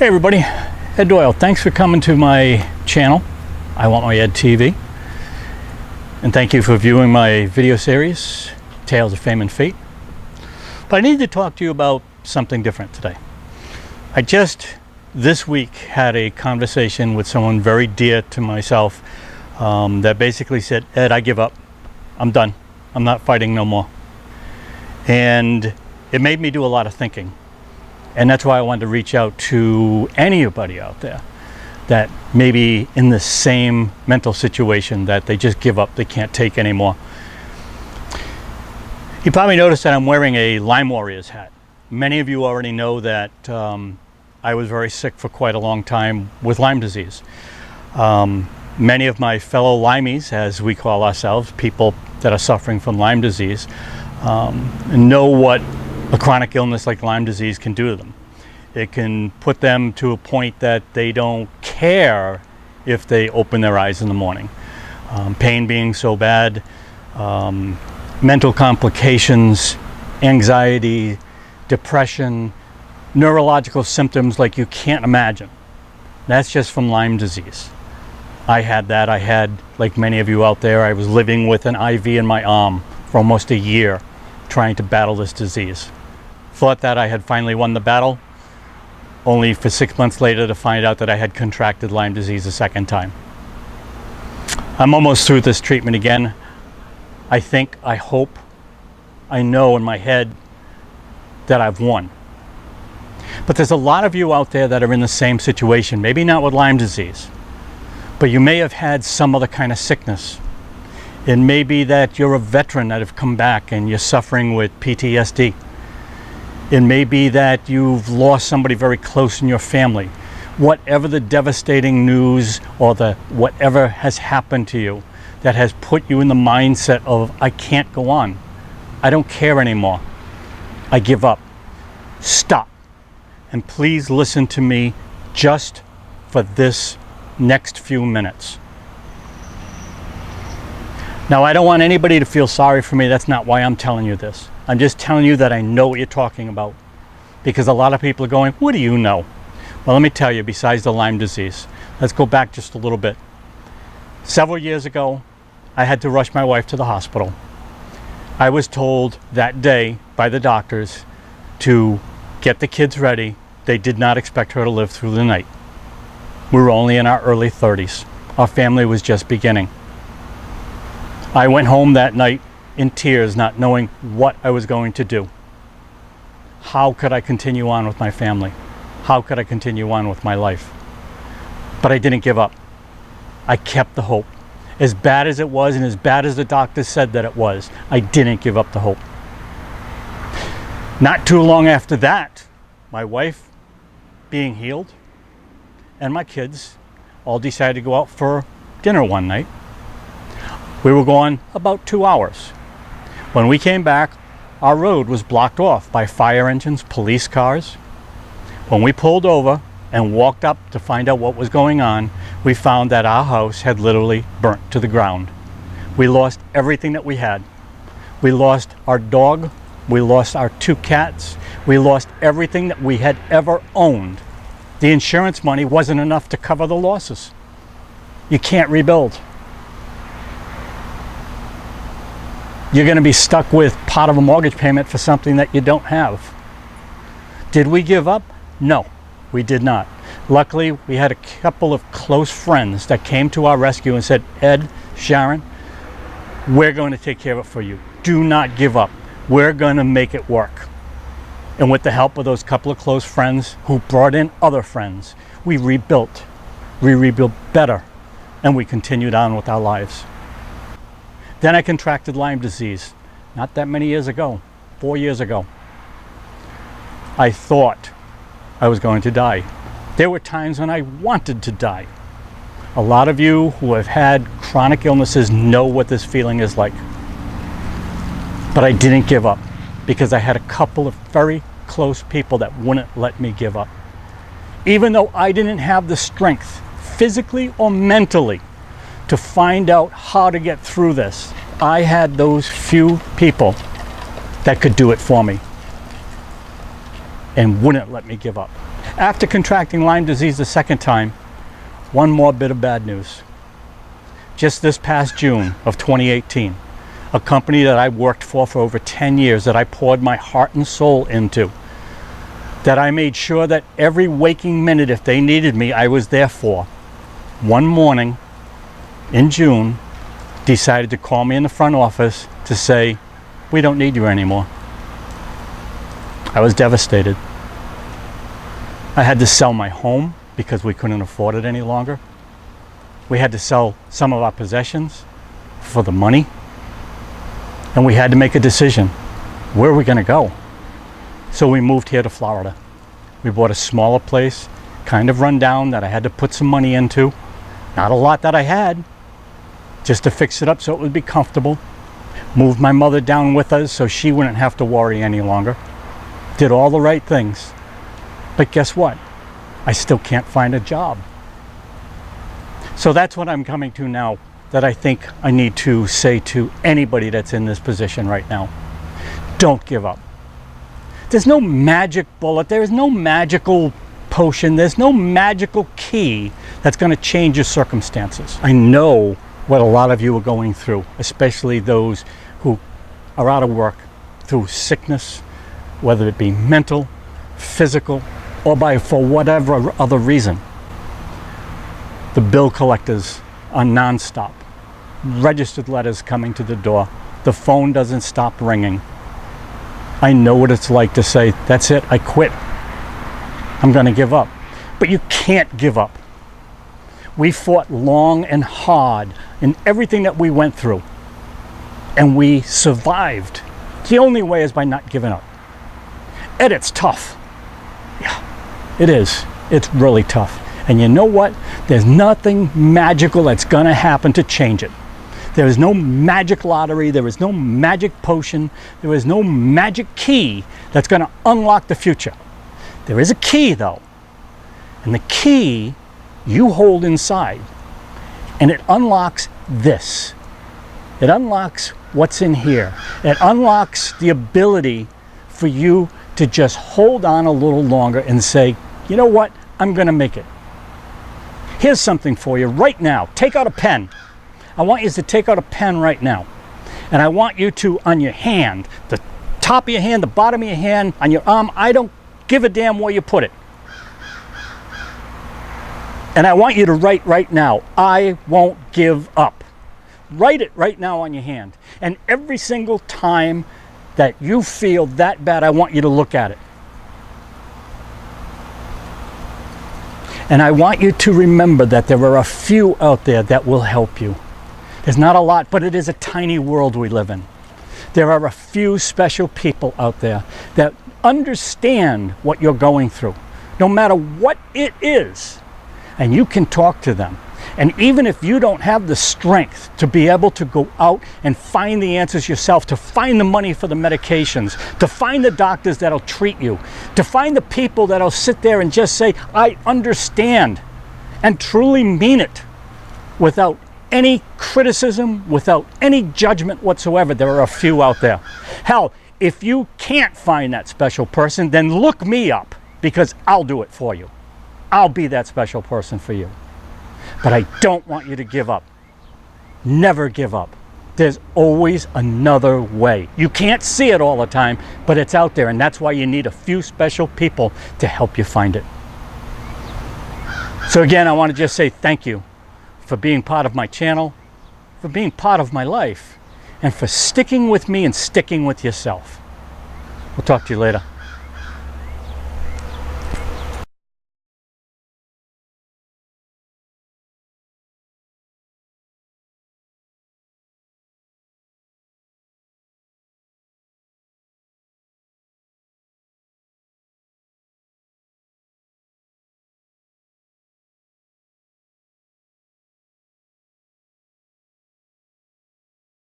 Hey everybody, Ed Doyle. Thanks for coming to my channel, I Want My Ed TV. And thank you for viewing my video series, Tales of Fame and Fate. But I need to talk to you about something different today. I just this week had a conversation with someone very dear to myself that basically said, Ed, I give up. I'm done. I'm not fighting no more. And it made me do a lot of thinking. And that's why I wanted to reach out to anybody out there that may be in the same mental situation that they just give up, they can't take anymore. You probably noticed that I'm wearing a Lyme Warriors hat. Many of you already know that I was very sick for quite a long time with Lyme disease. Many of my fellow Lymies, as we call ourselves, people that are suffering from Lyme disease, know what a chronic illness like Lyme disease can do to them. It can put them to a point that they don't care if they open their eyes in the morning. Pain being so bad, mental complications, anxiety, depression, neurological symptoms like you can't imagine. That's just from Lyme disease. I had that. I had, like many of you out there, I was living with an IV in my arm for almost a year trying to battle this disease. Thought that I had finally won the battle, only for 6 months later to find out that I had contracted Lyme disease a second time. I'm almost through this treatment again. I think, I hope, I know in my head that I've won. But there's a lot of you out there that are in the same situation, maybe not with Lyme disease, but you may have had some other kind of sickness. It may be that you're a veteran that have come back and you're suffering with PTSD. It may be that you've lost somebody very close in your family. Whatever the devastating news or whatever has happened to you that has put you in the mindset of, I can't go on. I don't care anymore. I give up. Stop. And please listen to me just for this next few minutes. Now, I don't want anybody to feel sorry for me. That's not why I'm telling you this. I'm just telling you that I know what you're talking about. Because a lot of people are going, what do you know? Well, let me tell you, besides the Lyme disease, let's go back just a little bit. Several years ago, I had to rush my wife to the hospital. I was told that day by the doctors to get the kids ready. They did not expect her to live through the night. We were only in our early 30s. Our family was just beginning. I went home that night in tears, not knowing what I was going to do. How could I continue on with my family? How could I continue on with my life? But I didn't give up. I kept the hope. As bad as it was and as bad as the doctors said that it was, I didn't give up the hope. Not too long after that, my wife being healed and my kids all decided to go out for dinner one night. We were gone about 2 hours. When we came back, our road was blocked off by fire engines, police cars. When we pulled over and walked up to find out what was going on, we found that our house had literally burnt to the ground. We lost everything that we had. We lost our dog. We lost our 2 cats. We lost everything that we had ever owned. The insurance money wasn't enough to cover the losses. You can't rebuild. You're going to be stuck with part of a mortgage payment for something that you don't have. Did we give up? No, we did not. Luckily, we had a couple of close friends that came to our rescue and said, Ed, Sharon, we're going to take care of it for you. Do not give up. We're going to make it work. And with the help of those couple of close friends who brought in other friends, we rebuilt. We rebuilt better, and we continued on with our lives. Then I contracted Lyme disease, not that many years ago, 4 years ago. I thought I was going to die. There were times when I wanted to die. A lot of you who have had chronic illnesses know what this feeling is like. But I didn't give up because I had a couple of very close people that wouldn't let me give up. Even though I didn't have the strength, physically or mentally, to find out how to get through this, I had those few people that could do it for me and wouldn't let me give up. After contracting Lyme disease the second time, one more bit of bad news. Just this past June of 2018, a company that I worked for over 10 years, that I poured my heart and soul into, that I made sure that every waking minute, if they needed me, I was there for, one morning in June, decided to call me in the front office to say, we don't need you anymore. I was devastated. I had to sell my home because we couldn't afford it any longer. We had to sell some of our possessions for the money. And we had to make a decision. Where are we going to go? So we moved here to Florida. We bought a smaller place, kind of run down, that I had to put some money into. Not a lot that I had, just to fix it up so it would be comfortable. Moved my mother down with us so she wouldn't have to worry any longer. Did all the right things. But guess what? I still can't find a job. So that's what I'm coming to now, that I think I need to say to anybody that's in this position right now. Don't give up. There's no magic bullet. There is no magical potion. There's no magical key that's going to change your circumstances. I know what a lot of you are going through, especially those who are out of work through sickness, whether it be mental, physical, or for whatever other reason. The bill collectors are nonstop. Registered letters coming to the door. The phone doesn't stop ringing. I know what it's like to say, that's it, I quit. I'm going to give up. But you can't give up. We fought long and hard in everything that we went through. And we survived. The only way is by not giving up. And it's tough. Yeah, it is. It's really tough. And you know what? There's nothing magical that's going to happen to change it. There is no magic lottery. There is no magic potion. There is no magic key that's going to unlock the future. There is a key, though. And the key you hold inside. And it unlocks this. It unlocks what's in here. It unlocks the ability for you to just hold on a little longer and say, you know what? I'm going to make it. Here's something for you right now. Take out a pen. I want you to take out a pen right now. And I want you to, on your hand, the top of your hand, the bottom of your hand, on your arm, I don't give a damn where you put it. And I want you to write right now, I won't give up. Write it right now on your hand. And every single time that you feel that bad, I want you to look at it. And I want you to remember that there are a few out there that will help you. There's not a lot, but it is a tiny world we live in. There are a few special people out there that understand what you're going through, no matter what it is. And you can talk to them. And even if you don't have the strength to be able to go out and find the answers yourself, to find the money for the medications, to find the doctors that'll treat you, to find the people that'll sit there and just say, I understand, and truly mean it, without any criticism, without any judgment whatsoever, there are a few out there. Hell, if you can't find that special person, then look me up, because I'll do it for you. I'll be that special person for you. But I don't want you to give up. Never give up. There's always another way. You can't see it all the time, but it's out there, and that's why you need a few special people to help you find it. So again, I want to just say thank you for being part of my channel, for being part of my life, and for sticking with me and sticking with yourself. We'll talk to you later.